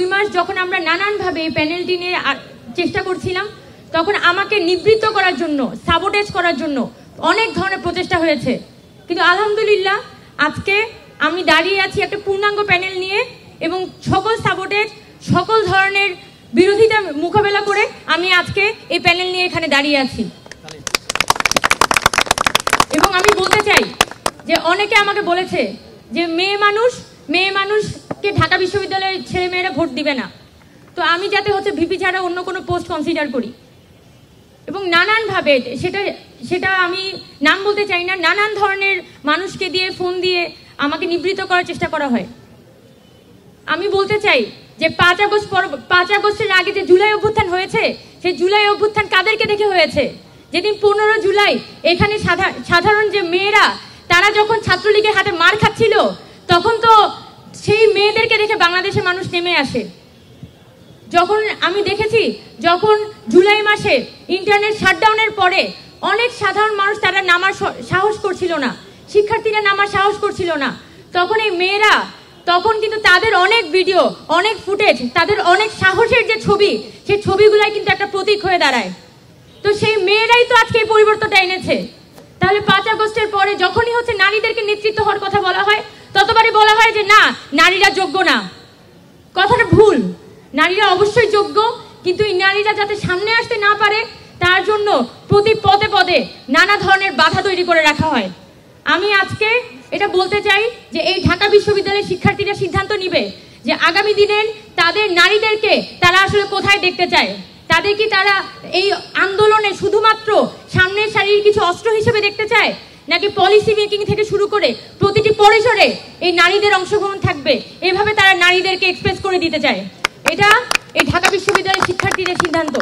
2 মাস যখন আমরা নানানভাবে এই প্যানেলটি নিয়ে চেষ্টা করছিলাম, তখন আমাকে নিবৃত্ত করার জন্য, সাবোটেজ করার জন্য অনেক ধরনের প্রচেষ্টা হয়েছে। কিন্তু আলহামদুলিল্লাহ আজকে আমি দাঁড়িয়ে আছি একটা পূর্ণাঙ্গ প্যানেল নিয়ে, এবং সকল সাবোটেজ, সকল ধরনের বিরোধিতা মোকাবেলা করে আমি আজকে এই প্যানেল নিয়ে এখানে দাঁড়িয়ে আছি। এবং আমি বলতে চাই যে অনেকে আমাকে বলেছে যে মেয়ে মানুষকে ঢাকা বিশ্ববিদ্যালয়ের ছেলেমেয়েরা ভোট দিবে না, তো আমি যাতে হচ্ছে ভিপি ছাড়া অন্য কোনো পোস্ট কনসিডার করি। এবং নানানভাবে সেটা আমি নাম বলতে চাই না, নানান ধরনের মানুষকে দিয়ে, ফোন দিয়ে আমাকে নিবৃত্ত করার চেষ্টা করা হয়। আমি বলতে চাই যে 5 আগস্টের আগে যে জুলাই অভ্যুত্থান হয়েছে, সেই জুলাই অভ্যুত্থান কাদেরকে দেখে হয়েছে? যেদিন 15 জুলাই এখানে সাধারণ যে মেয়েরা, তারা যখন ছাত্রলীগের হাতে মার খাচ্ছিল, তখন তো সেই মেয়েদেরকে দেখে বাংলাদেশের মানুষ নেমে আসে। যখন আমি দেখেছি, যখন জুলাই মাসে ইন্টারনেট শাটডাউনের পরে অনেক সাধারণ মানুষ তারা নামার সাহস করছিল না, শিক্ষার্থীরা নামার সাহস করছিল না, তখন এই মেয়েরা, তখন কিন্তু তাদের অনেক ভিডিও, অনেক ফুটেজ, তাদের অনেক সাহসের যে ছবি, সেই ছবিগুলাই কিন্তু একটা প্রতীক হয়ে দাঁড়ায়। তো সেই মেয়েরাই তো আজকে এই পরিবর্তনটা এনেছে। তাহলে 5 আগস্টের পরে যখনই হচ্ছে নারীদেরকে নেতৃত্ব হওয়ার কথা বলা হয়, ততবারই বলা হয় যে না, নারীরা যোগ্য না। কথাটা ভুল। নারীরা অবশ্যই যোগ্য, কিন্তু এই নারীরা যাতে সামনে আসতে না পারে, তার জন্য প্রতি পদে পদে নানা ধরনের বাধা তৈরি করে রাখা হয়। আমি আজকে এটা বলতে চাই যে এই ঢাকা বিশ্ববিদ্যালয়ের শিক্ষার্থীরা সিদ্ধান্ত নিবে যে আগামী দিনের তাদের নারীদেরকে তারা আসলে কোথায় দেখতে চায়। তাদের কি তারা এই আন্দোলনে শুধুমাত্র সামনের সারির কিছু অস্ত্র হিসেবে দেখতে চায়, নাকি পলিসি মেকিং থেকে শুরু করে প্রতিটি পরিসরে এই নারীদের অংশগ্রহণ থাকবে, এভাবে তারা নারীদেরকে এক্সপ্রেস করে দিতে চায়। এটা এই ঢাকা বিশ্ববিদ্যালয়ের শিক্ষার্থীদের সিদ্ধান্ত।